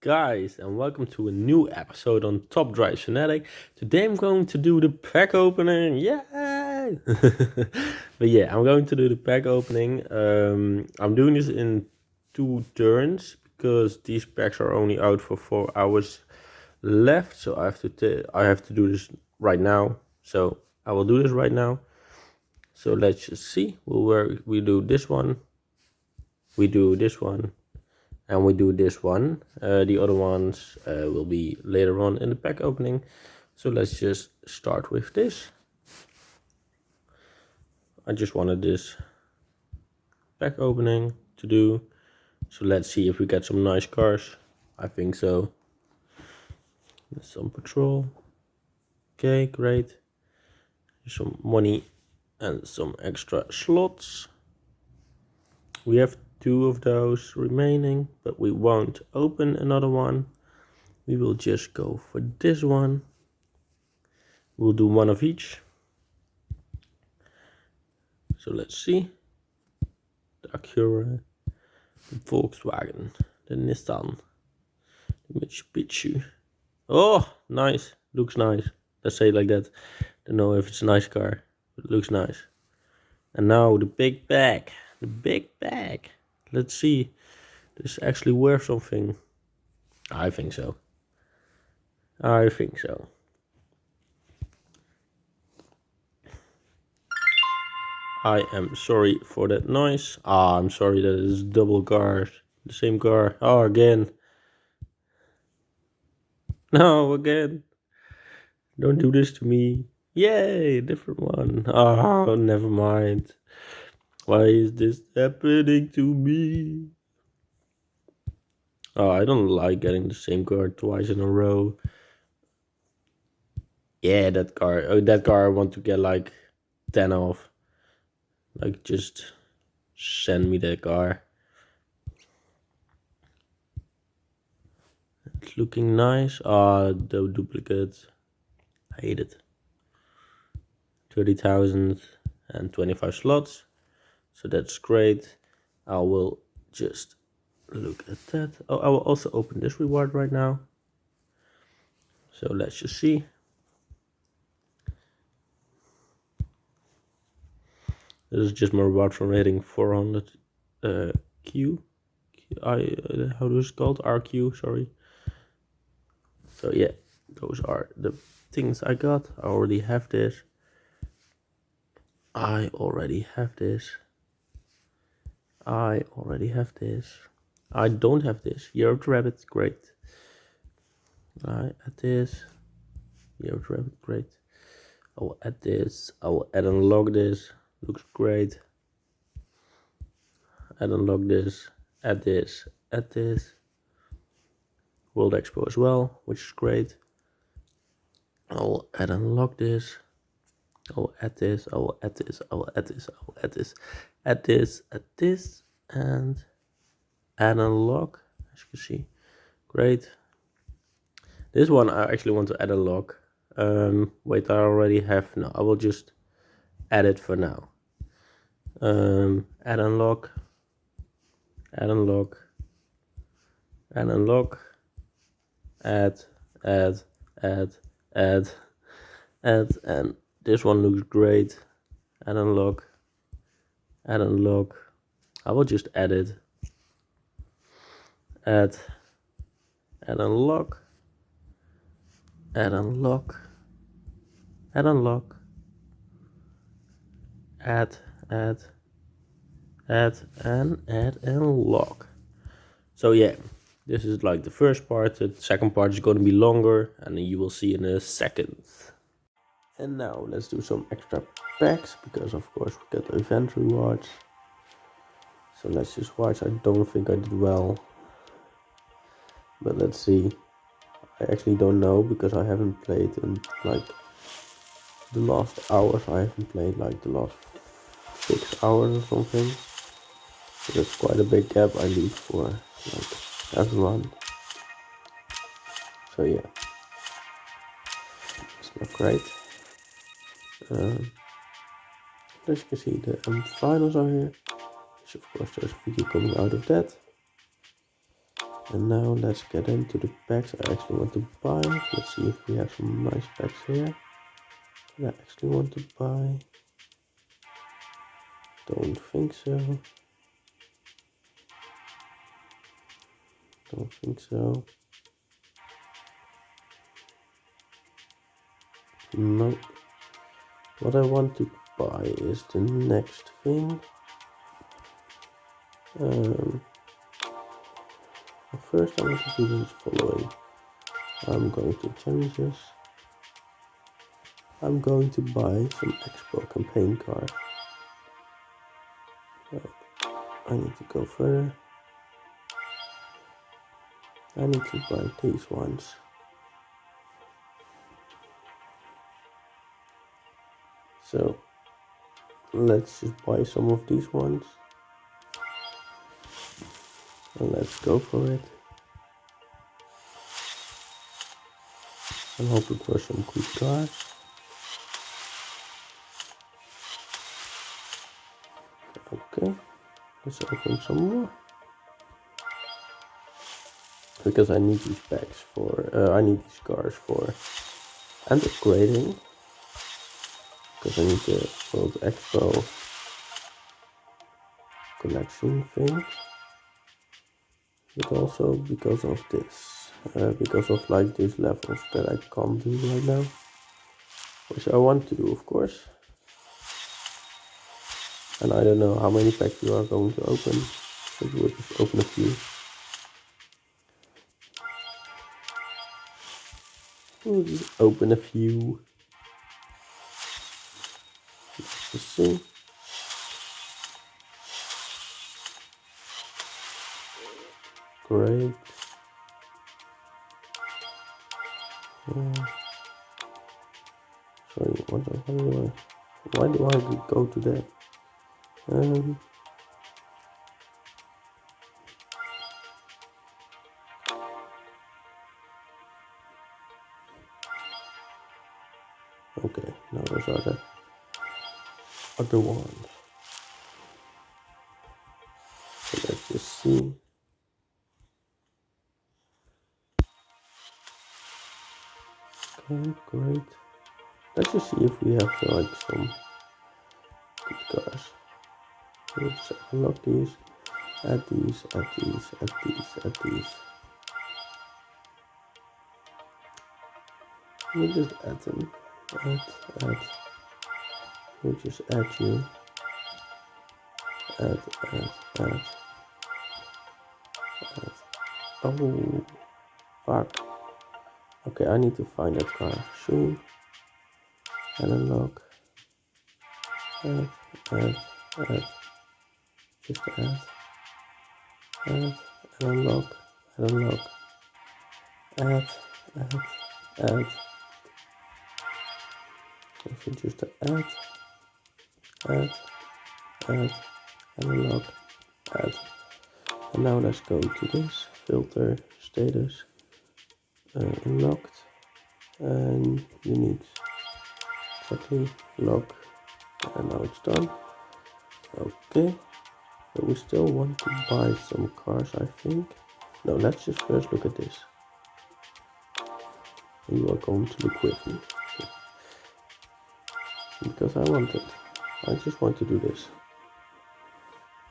guys, and welcome to a new episode on Top Drive Fanatic. Today I'm going to do the pack opening. Yay! But yeah, I'm going to do the pack opening. I'm doing this in 2 turns because these packs are only out for 4 hours left. So I have to do this right now. So I will do this right now. So let's just see. We do this one. We do this one. And we do this one. The other ones will be later on in the pack opening. So let's just start with this. I just wanted this pack opening to do. So let's see if we get some nice cars. I think so. Some patrol. Okay, great. Some money and some extra slots. We have 2 of those remaining, but we won't open another one. We will just go for this one. We'll do 1 of each. So let's see. The Acura, the Volkswagen, the Nissan, the Mitsubishi. Oh, nice. Looks nice. Let's say it like that. Don't know if it's a nice car, but it looks nice. And now the big bag. The big bag. Let's see. This is actually worth something. I think so. I think so. I am sorry for that noise. I'm sorry that it's double cars. The same car. Oh, again. No, again. Don't do this to me. Yay, different one. Oh, never mind. Why is this happening to me? Oh, I don't like getting the same car twice in a row. Yeah, that car. Oh, that car I want to get like 10 off. Like, just send me that car. It's looking nice. Ah, the duplicate. I hate it. 30,000 and 25 slots. So that's great. I will just look at that. Oh, I will also open this reward right now. So let's just see. This is just my reward from hitting 400 Q. How is it called? RQ, sorry. So yeah, those are the things I got. I already have this. I already have this. I don't have this. Year of the Rabbit, great. I add this. Year of the Rabbit, great. I will add this. I will add and log this. Looks great. Add and log this. Add this. Add this. World Expo as well, which is great. I will add and log this. I will add this. I will add this. I will add this. I will add this. Add this. Add this. And add and log. As you can see. Great. This one I actually want to add a log. Wait, I already have. No, I will just add it for now. Add unlock, add unlock, add unlock, add, and this one looks great. Add unlock, add unlock. I will just add it. Add unlock, add unlock, add unlock, add and lock. So yeah, this is like the first part. The second part is going to be longer, and you will see in a second. And now let's do some extra packs, because of course we get event rewards. So let's just watch. I don't think I did well, but let's see. I actually don't know, because I haven't played in like the last hours. I haven't played like the last 6 hours or something. So that's quite a big gap I leave for like everyone. So yeah, it's not great. As you can see, the finals are here. So of course there's a video coming out of that. And now let's get into the packs I actually want to buy. Let's see if we have some nice packs here that I actually want to buy. Don't think so. Don't think so. No. What I want to buy is the next thing. First I want to do the following. I'm going to challenges. I'm going to buy some Expo campaign cards. I need to go further. I need to buy these ones. So let's just buy some of these ones. And let's go for it. I'm hoping for some good cards. Okay, let's open some more. Because I need these packs for, I need these cards for and upgrading. Because I need the World Expo collection thing. But also because of this. Because of like these levels that I can't do right now. Which I want to do, of course. And I don't know how many packs you are going to open. So we'll just open a few. We'll just open a few. Let's just see. Great. Sorry, why do I go to that? Okay, now those are the other ones. So let's just see. Okay, great. Let's just see if we have like some good cars. We'll just unlock these, add these, add these, add these, add these. We'll just add them. Add. We'll just add you. Add. Oh, fuck. Okay, I need to find that car soon. And unlock. Add. Just add. And unlock. Add. Also just add. And unlock. Add. And now let's go to this filter status. Unlocked. And you need exactly lock. And now it's done. Okay. But we still want to buy some cars, I think. No, let's just first look at this. And you are going to look with me. Because I want it. I just want to do this.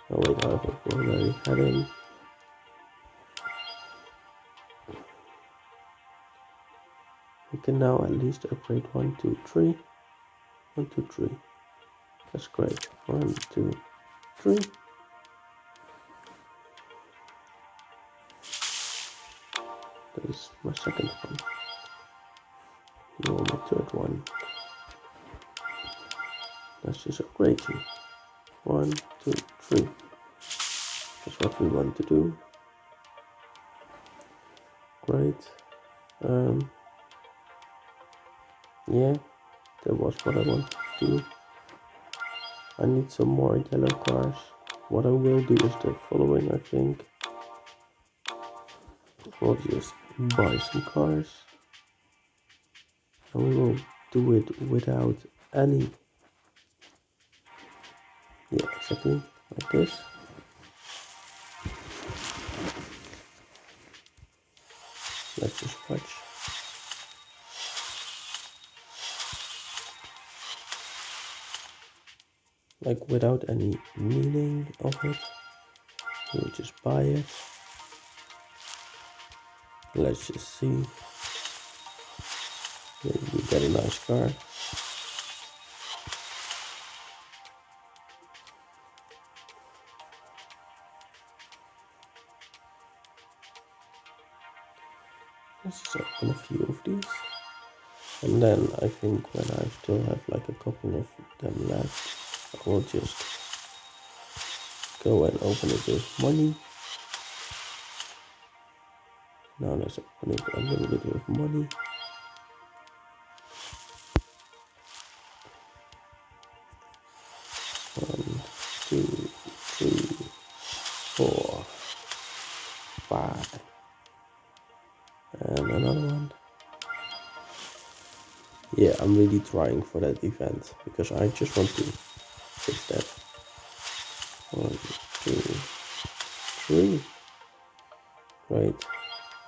Oh wait, I have already had in. We can now at least upgrade 1, 2, 3. 1, 2, 3. That's great. 1, 2, 3. That is my second one. You want my third one. Let's just upgrade you. 1, 2, 3. That's what we want to do. Great. Yeah, that was what I want to do. I need some more yellow cars. What I will do is the following, I think. We'll just buy some cars. And we will do it without any. Yeah, exactly like this. Let's just watch. Like without any meaning of it. We'll just buy it. Let's just see. Maybe we get a nice car. Let's just open a few of these. And then I think when I still have like a couple of them left, I will just go and open it with money. Now let's open it a little bit with money. One, two, three, 4, 5. And another one. Yeah, I'm really trying for that event because I just want to fix that. 1, 2, 3. Great.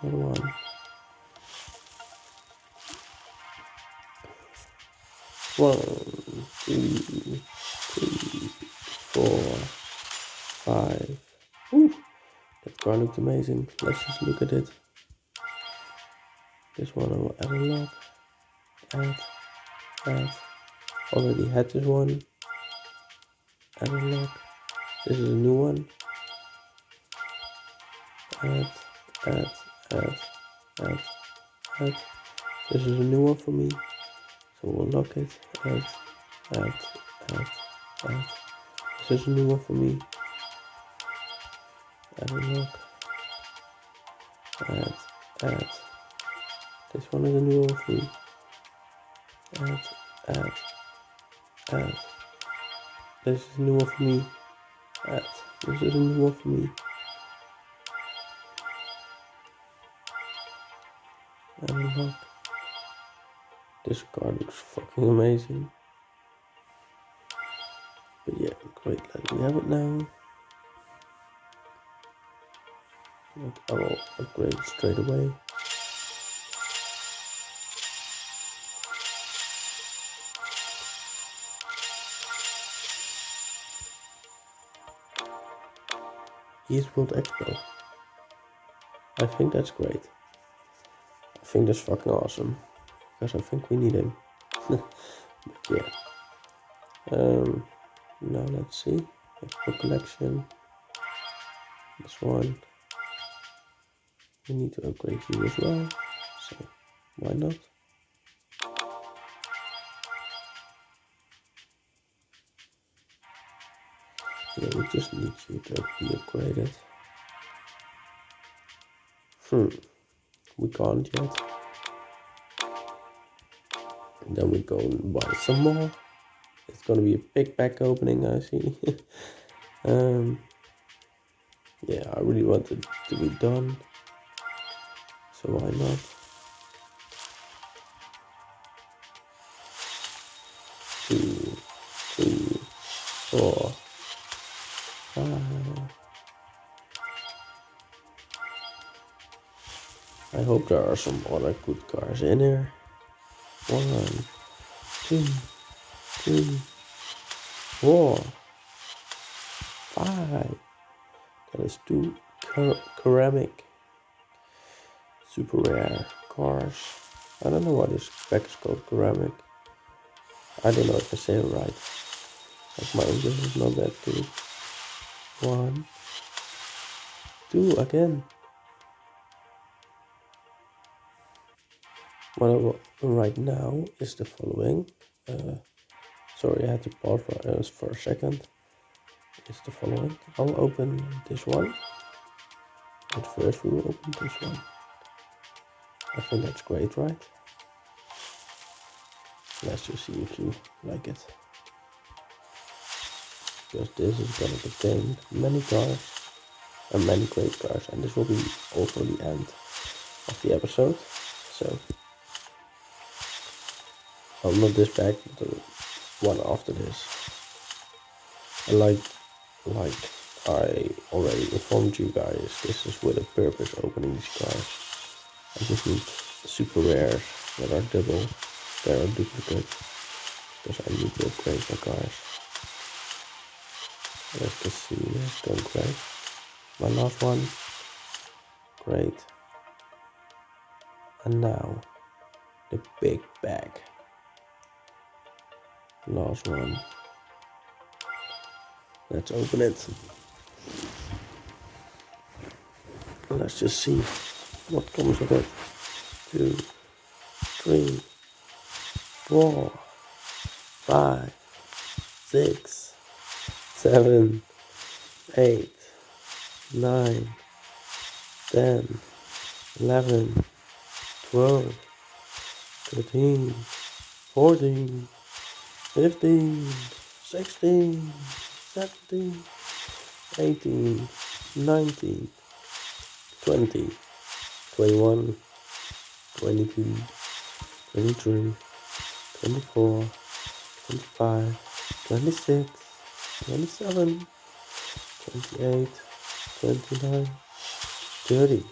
Another one. 1, 2, 3, 4, 5. Ooh, that car looked amazing. Let's just look at it. This one I will add a lock. Add. Already had this one. Add a lock. This is a new one. Add. This is a new one for me. So we'll lock it. Add. This is a new one for me. Add a lock. Add. This one is a new one for me. Add. This is a new one for me. Add. This is a new one for me. Add a lock. This card looks fucking amazing. But yeah, great, let me have it now. I will upgrade it straight away. Eastworld Expo. I think that's great. I think that's fucking awesome. Because I think we need him. But yeah. Now let's see. Expo collection. This one. We need to upgrade you as well. So why not? Yeah, we just need you to be upgraded. We can't yet. And then we go and buy some more. It's gonna be a big pack opening, I see. Yeah, I really want it to be done. So why not? 2, 3, 4, 5. I hope there are some other good cars in here. 1, 2, 3, 4, 5. That is 2 ceramic super rare cars. I don't know why this pack is called ceramic. I don't know if I say it right. Like my English is not that good. 1, 2 again. What I will right now is the following. Sorry, I had to pause for a second. It's the following. I'll open this one. But first we will open this one. I think that's great, right? Let's just see if you like it. Because this is gonna contain many cars and many great cars, and this will be also the end of the episode. So, well, not this pack, but the one after this. And like I already informed you guys, this is with a purpose opening these cars. And just need super rares that are double, that are duplicate, because I need to upgrade my cars. Let's just see, let's go great. My last one, great. And now, the big bag. Last one. Let's open it. Let's just see what comes of it. 2, 3, 4, 5, 6, 7, 8, 9, 10, 11, 12, 13, 14, 15, 16, 17, 18, 19, 20, 21, 22, 23, 24, 25, 26, 27, 28, 29, 30,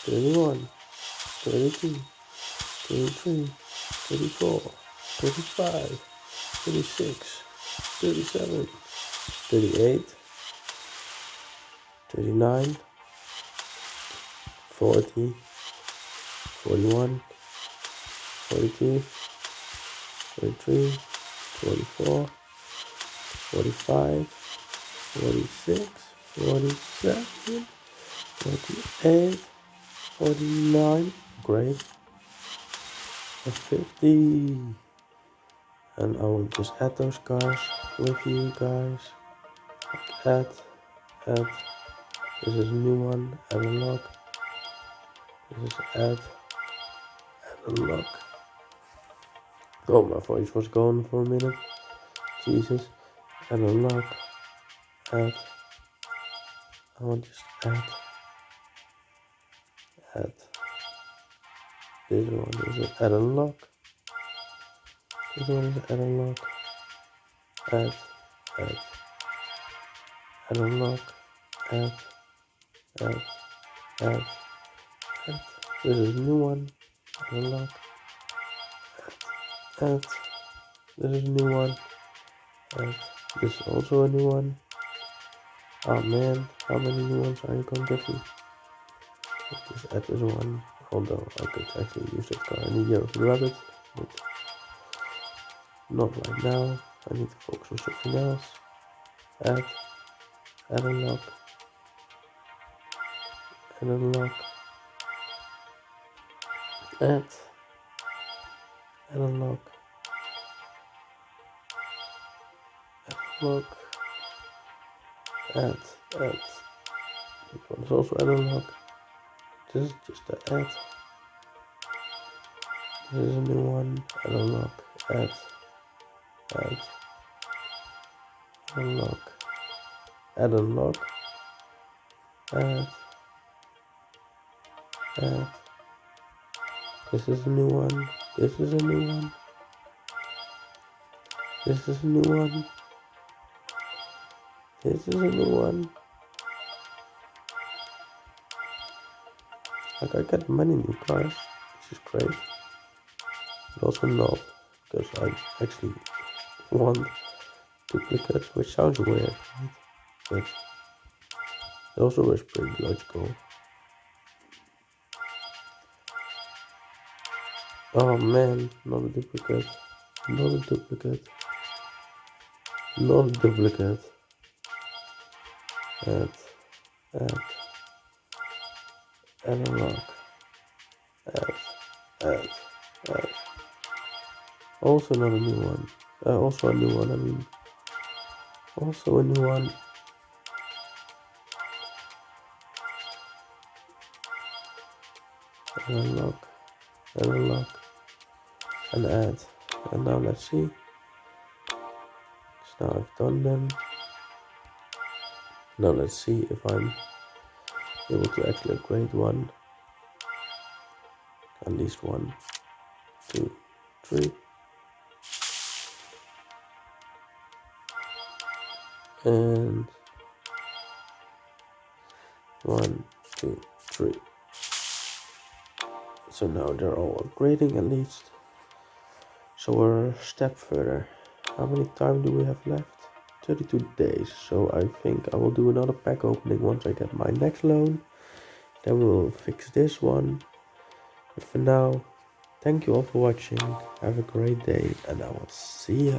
31, 32, 33, 34, 35, 36, 37, 38, 39, 40, 41, 42, 43, 44, 45, 46, 47, 48, 49, great, 50, and I will just add those cars with you guys, add, this is a new one, add unlock, this is add unlock. Oh, my voice was gone for a minute, Jesus, add unlock, add, I will just add, this one is add unlock, this one is add unlock, add unlock, add, add, this is a new one, unlock, add, this is a new one, add, this is also a new one. Oh man, how many new ones are you gonna give me? Just add this one, although I could actually use that car in the Year of the Rabbit, but not right now. I need to focus on something else. Add unlock, unlock, add unlock, unlock, add. This one is also add unlock. This is just the add. This is a new one, add unlock, add, unlock, add unlock, add. This is a new one. This is a new one. This is a new one. This is a new one. Like I get many new cars, which is great. But also not, because I actually want duplicates, which sounds weird, right? But it also is pretty logical. Oh man, not a duplicate. Not a duplicate. Not a duplicate. Add, unlock, add. Also not a new one. Also a new one, I mean. Also a new one. Unlock, and add. And now let's see. So now I've done them. Now let's see if I'm able to actually upgrade one. At least 1, 2, 3. And 1, 2, 3. So now they're all upgrading at least. So we're a step further. How many time do we have left? 32 days. So I think I will do another pack opening once I get my next loan. Then we'll fix this one. But for now, thank you all for watching. Have a great day and I will see ya.